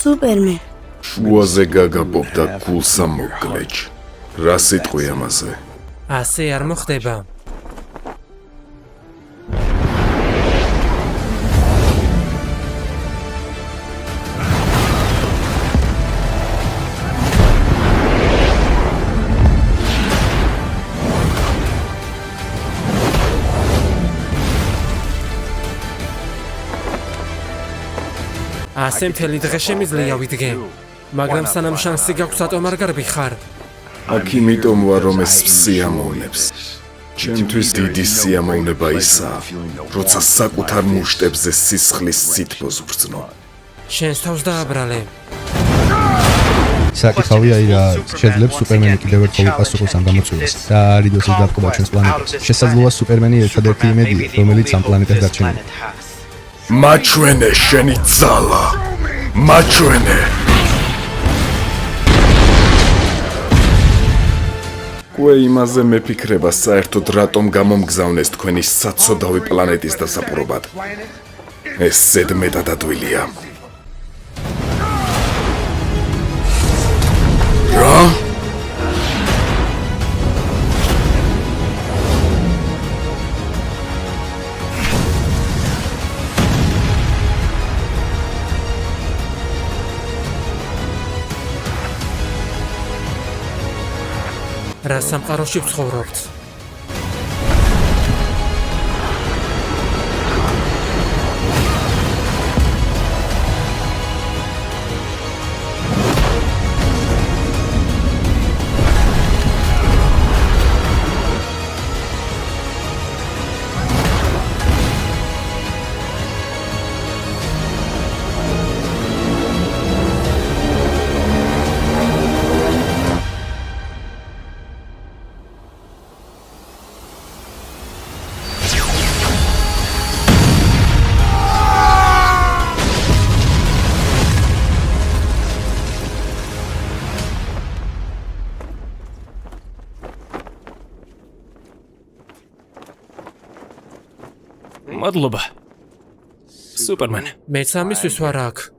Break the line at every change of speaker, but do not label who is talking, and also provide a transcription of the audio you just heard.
სუპერმენ.
შუაზე გაგაბობ და გულსა მოგკლეჭ. რა სიტყვი ამაზე?
ასე არ მოხდება. ასე მთელი დღე შემიძლია ვიდგე, მაგრამ სანამ შანსი გაქვს ატომ არ გარბიხარ.
აქ იმიტომ ვარ, რომ ეს სიამოვნებს. ჩემთვის დიდი სიამოვნება ისაა, როცა საკუთარ მუშტებზე სისხლის სითბოს ვგრძნო.
შენს თავს დააბრალე.
საკითხავია ირა შეძლებს სუპერმენი კიდევ ერთხელ უპასუხოს ამ გამოწვევას და არიდოს ის დაბყობა ჩვენს პლანეტას. შესაძლოა სუპერმენი ერთადერთი იმედია, რომელიც ამ პლანეტას დარჩენილია.
მაჩვენე შენი ძალა. მაჩვენე. კვე იმაზე მეფიქრება საერთოდ რატომ გამომგზავნეს თქვენი საცოდავი პლანეტის დასაპყრობად. ეს ზედმეტად ადვილია. რა?
რა სამყაროში ვცხოვრობთ?
მადლობა. სუპერმენ.
მეც ამისთვის ვარ აქ.